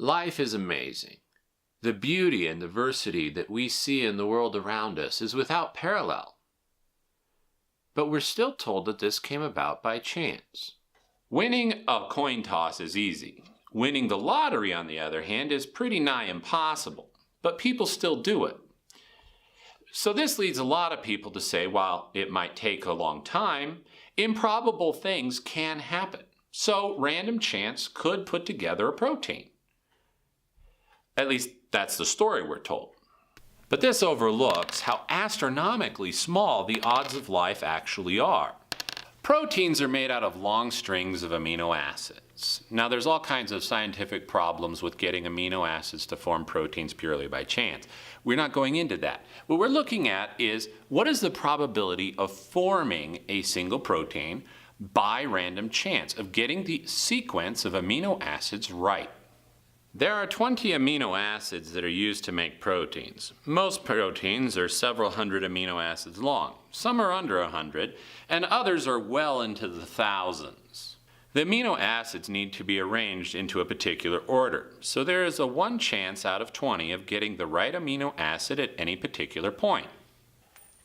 Life is amazing. The beauty and diversity that we see in the world around us is without parallel. But we're still told that this came about by chance. Winning a coin toss is easy. Winning the lottery, on the other hand, is pretty nigh impossible, but people still do it. So this leads a lot of people to say, while it might take a long time, improbable things can happen. So random chance could put together a protein. At least that's the story we're told. But this overlooks how astronomically small the odds of life actually are. Proteins are made out of long strings of amino acids. Now there's all kinds of scientific problems with getting amino acids to form proteins purely by chance. We're not going into that. What we're looking at is what is the probability of forming a single protein by random chance, of getting the sequence of amino acids right. There are 20 amino acids that are used to make proteins. Most proteins are several hundred amino acids long. Some are under 100, and others are well into the thousands. The amino acids need to be arranged into a particular order, so there is a 1 chance out of 20 of getting the right amino acid at any particular point.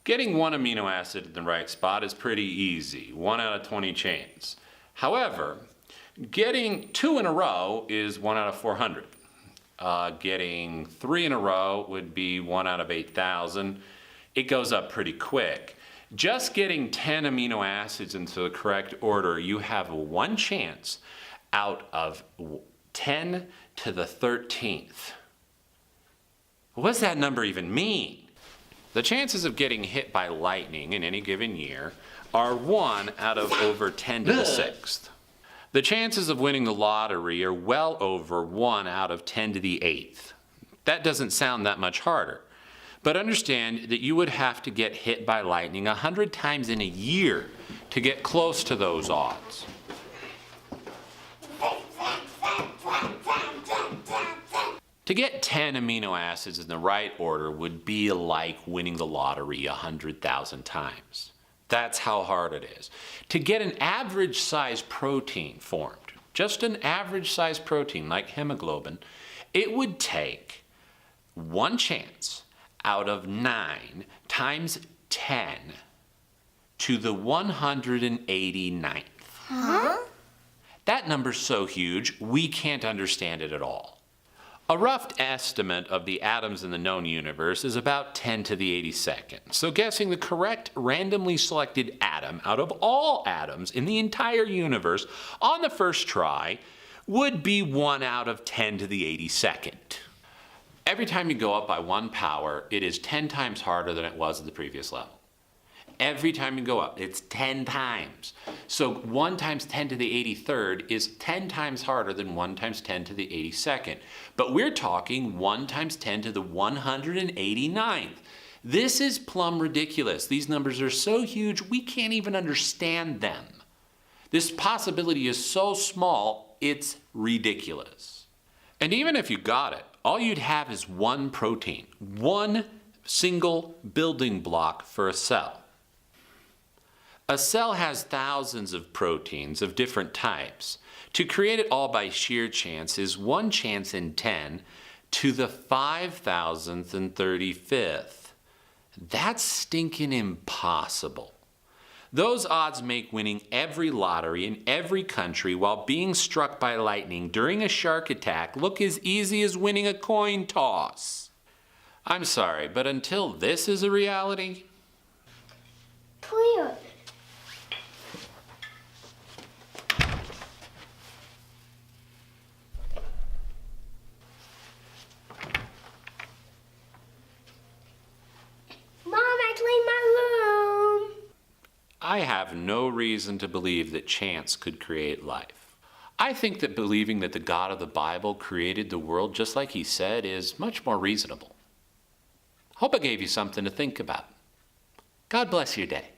Getting one amino acid in the right spot is pretty easy, 1 out of 20 chance. However, getting 2 in a row is 1 out of 400. Getting 3 in a row would be 1 out of 8,000. It goes up pretty quick. Just getting 10 amino acids into the correct order, you have 1 chance out of 10 to the 13th. What does that number even mean? The chances of getting hit by lightning in any given year are 1 out of over 10 to the 6th. The chances of winning the lottery are well over 1 out of 10 to the 8th. That doesn't sound that much harder. But understand that you would have to get hit by lightning 100 times in a year to get close to those odds. To get 10 amino acids in the right order would be like winning the lottery 100,000 times. That's how hard it is. To get an average size protein formed, just an average size protein like hemoglobin, it would take 1 chance out of 9 times 10 to the 189th. Huh? That number's so huge, we can't understand it at all. A rough estimate of the atoms in the known universe is about 10 to the 82nd. So guessing the correct randomly selected atom out of all atoms in the entire universe on the first try would be 1 out of 10 to the 82nd. Every time you go up by 1 power, it is 10 times harder than it was at the previous level. Every time you go up, it's 10 times. So 1 times 10 to the 83rd is 10 times harder than 1 times 10 to the 82nd. But we're talking 1 times 10 to the 189th. This is plumb ridiculous. These numbers are so huge, we can't even understand them. This possibility is so small, it's ridiculous. And even if you got it, all you'd have is 1 protein, 1 single building block for a cell. A cell has thousands of proteins of different types. To create it all by sheer chance is 1 chance in 10 to the 5,035th. That's stinking impossible. Those odds make winning every lottery in every country while being struck by lightning during a shark attack look as easy as winning a coin toss. I'm sorry, but until this is a reality... Clear. I have no reason to believe that chance could create life. I think that believing that the God of the Bible created the world just like he said is much more reasonable. Hope I gave you something to think about. God bless your day.